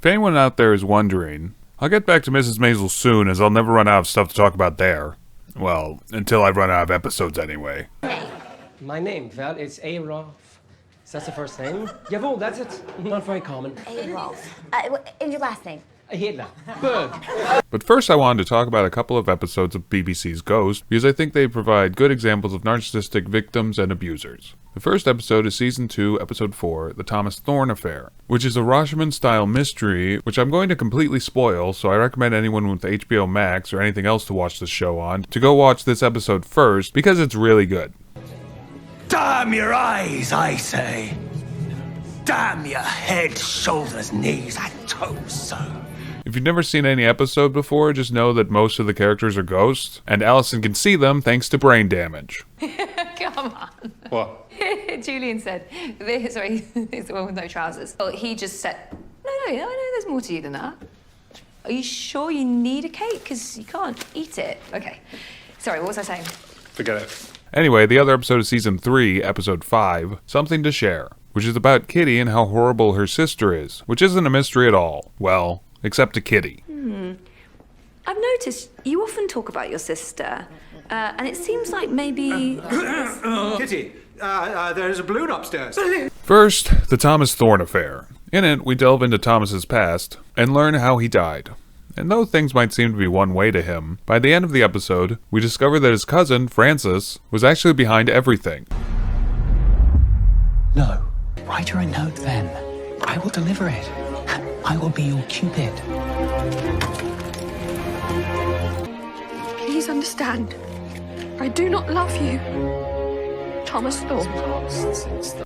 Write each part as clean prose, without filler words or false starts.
If anyone out there is wondering, I'll get back to Mrs. Maisel soon, as I'll never run out of stuff to talk about there. Well, until I run out of episodes anyway. My name, well, it's A. Rolf. Is that the first name? Jawohl, that's it. Not very common. A. Rolf. And your last name? Hitler. Good. But first I wanted to talk about a couple of episodes of BBC's Ghost, because I think they provide good examples of narcissistic victims and abusers. The first episode is Season 2, Episode 4, The Thomas Thorne Affair, which is a Rashomon-style mystery, which I'm going to completely spoil, so I recommend anyone with HBO Max or anything else to watch this show on to go watch this episode first, because it's really good. Damn your eyes, I say. Damn your head, shoulders, knees, and toes, sir. If you've never seen any episode before, just know that most of the characters are ghosts, and Allison can see them thanks to brain damage. Come on. What? Julian said, sorry, it's the one with no trousers. Well, he just said, no, there's more to you than that. Are you sure you need a cake? Because you can't eat it. Okay. Sorry, what was I saying? Forget it. Anyway, the other episode is Season 3, Episode 5, Something to Share, which is about Kitty and how horrible her sister is, which isn't a mystery at all. Well, except to Kitty. I've noticed you often talk about your sister, and it seems like maybe... Kitty, there's a balloon upstairs. First, the Thomas Thorne Affair. In it, we delve into Thomas's past and learn how he died. And though things might seem to be one way to him, by the end of the episode, we discover that his cousin, Francis, was actually behind everything. No. Write her a note then. I will deliver it. I will be your Cupid. Please understand. I do not love you. Thomas Thorne.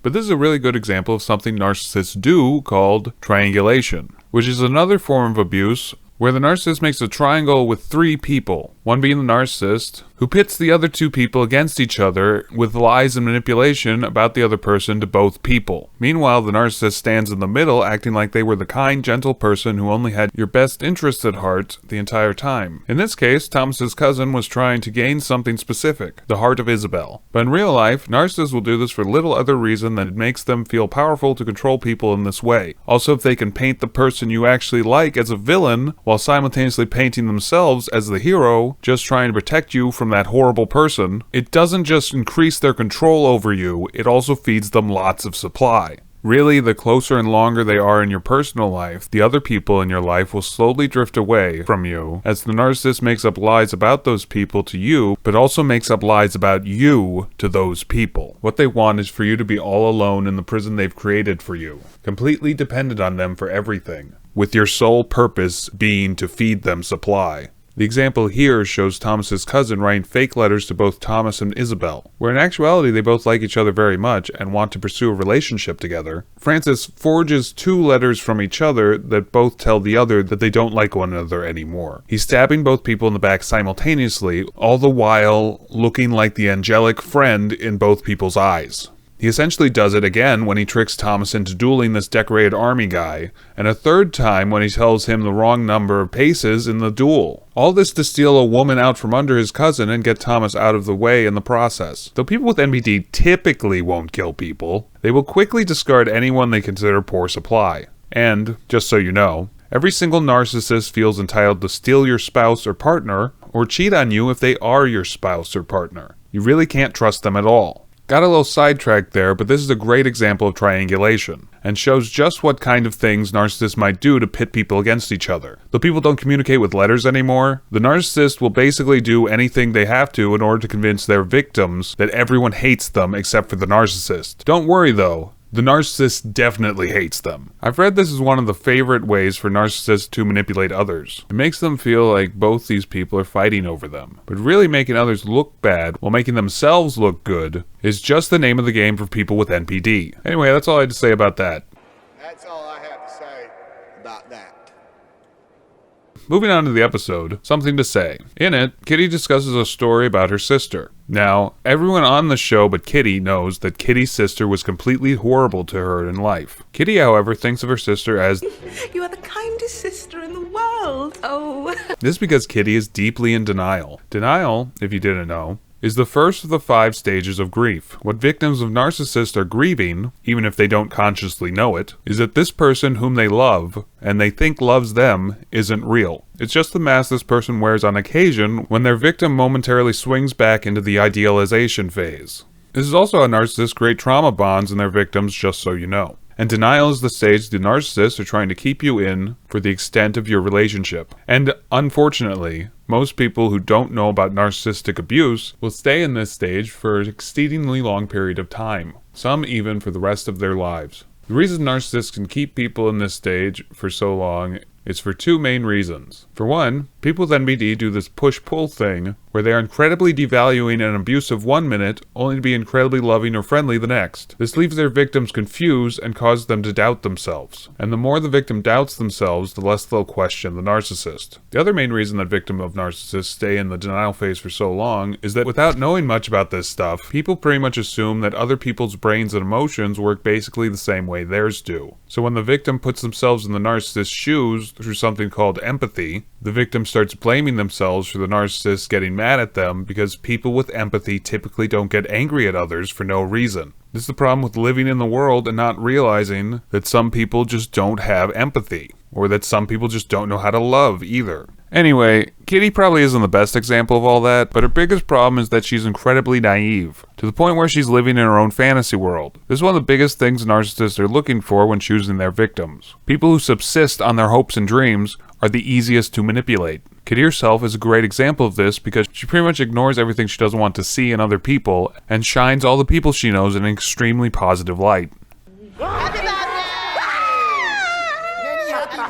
But this is a really good example of something narcissists do called triangulation, which is another form of abuse where the narcissist makes a triangle with 3 people, one being the narcissist, who pits the other 2 people against each other with lies and manipulation about the other person to both people. Meanwhile, the narcissist stands in the middle, acting like they were the kind, gentle person who only had your best interests at heart the entire time. In this case, Thomas's cousin was trying to gain something specific, the heart of Isabel. But in real life, narcissists will do this for little other reason than it makes them feel powerful to control people in this way. Also, if they can paint the person you actually like as a villain, while simultaneously painting themselves as the hero, just trying to protect you from that horrible person, it doesn't just increase their control over you, it also feeds them lots of supply. Really, the closer and longer they are in your personal life, the other people in your life will slowly drift away from you, as the narcissist makes up lies about those people to you, but also makes up lies about you to those people. What they want is for you to be all alone in the prison they've created for you, completely dependent on them for everything, with your sole purpose being to feed them supply. The example here shows Thomas's cousin writing fake letters to both Thomas and Isabel, where in actuality they both like each other very much and want to pursue a relationship together. Francis forges 2 letters from each other that both tell the other that they don't like one another anymore. He's stabbing both people in the back simultaneously, all the while looking like the angelic friend in both people's eyes. He essentially does it again when he tricks Thomas into dueling this decorated army guy, and a 3rd time when he tells him the wrong number of paces in the duel. All this to steal a woman out from under his cousin and get Thomas out of the way in the process. Though people with NPD typically won't kill people, they will quickly discard anyone they consider poor supply. And, just so you know, every single narcissist feels entitled to steal your spouse or partner, or cheat on you if they are your spouse or partner. You really can't trust them at all. Got a little sidetracked there, but this is a great example of triangulation, and shows just what kind of things narcissists might do to pit people against each other. Though people don't communicate with letters anymore, the narcissist will basically do anything they have to in order to convince their victims that everyone hates them except for the narcissist. Don't worry though. The narcissist definitely hates them. I've read this is one of the favorite ways for narcissists to manipulate others. It makes them feel like both these people are fighting over them. But really making others look bad while making themselves look good is just the name of the game for people with NPD. Anyway, that's all I had to say about that. That's all I have to say about that. Moving on to the episode, Something to Say. In it, Kitty discusses a story about her sister. Now, everyone on the show but Kitty knows that Kitty's sister was completely horrible to her in life. Kitty, however, thinks of her sister as You are the kindest sister in the world. Oh. This is because Kitty is deeply in denial. Denial, if you didn't know, is the first of the 5 stages of grief. What victims of narcissists are grieving, even if they don't consciously know it, is that this person whom they love, and they think loves them, isn't real. It's just the mask this person wears on occasion when their victim momentarily swings back into the idealization phase. This is also how narcissists create trauma bonds in their victims, just so you know. And denial is the stage the narcissists are trying to keep you in for the extent of your relationship. And unfortunately, most people who don't know about narcissistic abuse will stay in this stage for an exceedingly long period of time, some even for the rest of their lives. The reason narcissists can keep people in this stage for so long is for 2 main reasons. For one, people with NPD do this push-pull thing where they are incredibly devaluing and abusive one minute, only to be incredibly loving or friendly the next. This leaves their victims confused and causes them to doubt themselves. And the more the victim doubts themselves, the less they'll question the narcissist. The other main reason that victims of narcissists stay in the denial phase for so long is that without knowing much about this stuff, people pretty much assume that other people's brains and emotions work basically the same way theirs do. So when the victim puts themselves in the narcissist's shoes through something called empathy, the victim starts blaming themselves for the narcissist getting mad at them because people with empathy typically don't get angry at others for no reason. This is the problem with living in the world and not realizing that some people just don't have empathy, or that some people just don't know how to love either. Anyway, Kitty probably isn't the best example of all that, but her biggest problem is that she's incredibly naive, to the point where she's living in her own fantasy world. This is one of the biggest things narcissists are looking for when choosing their victims. People who subsist on their hopes and dreams are the easiest to manipulate. Kitty herself is a great example of this because she pretty much ignores everything she doesn't want to see in other people and shines all the people she knows in an extremely positive light. Happy birthday!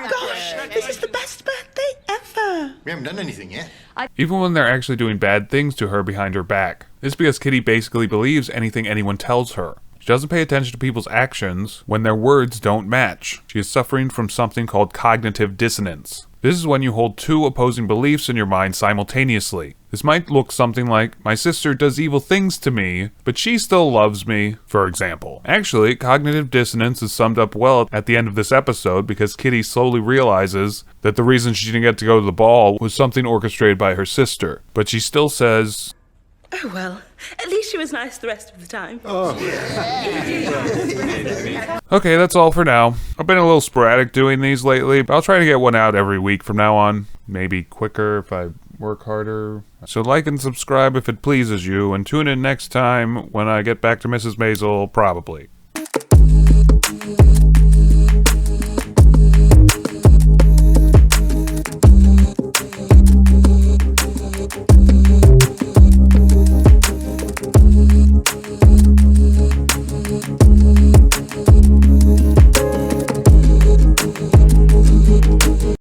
Gosh, this is the best birthday ever! We haven't done anything yet. Even when they're actually doing bad things to her behind her back. This is because Kitty basically believes anything anyone tells her. She doesn't pay attention to people's actions when their words don't match. She is suffering from something called cognitive dissonance. This is when you hold 2 opposing beliefs in your mind simultaneously. This might look something like, my sister does evil things to me, but she still loves me, for example. Actually, cognitive dissonance is summed up well at the end of this episode because Kitty slowly realizes that the reason she didn't get to go to the ball was something orchestrated by her sister. But she still says, Oh well, at least she was nice the rest of the time. okay, that's all for now. I've been a little sporadic doing these lately, but I'll try to get one out every week from now on. Maybe quicker if I work harder. So like and subscribe if it pleases you, and tune in next time when I get back to Mrs. Maisel, probably.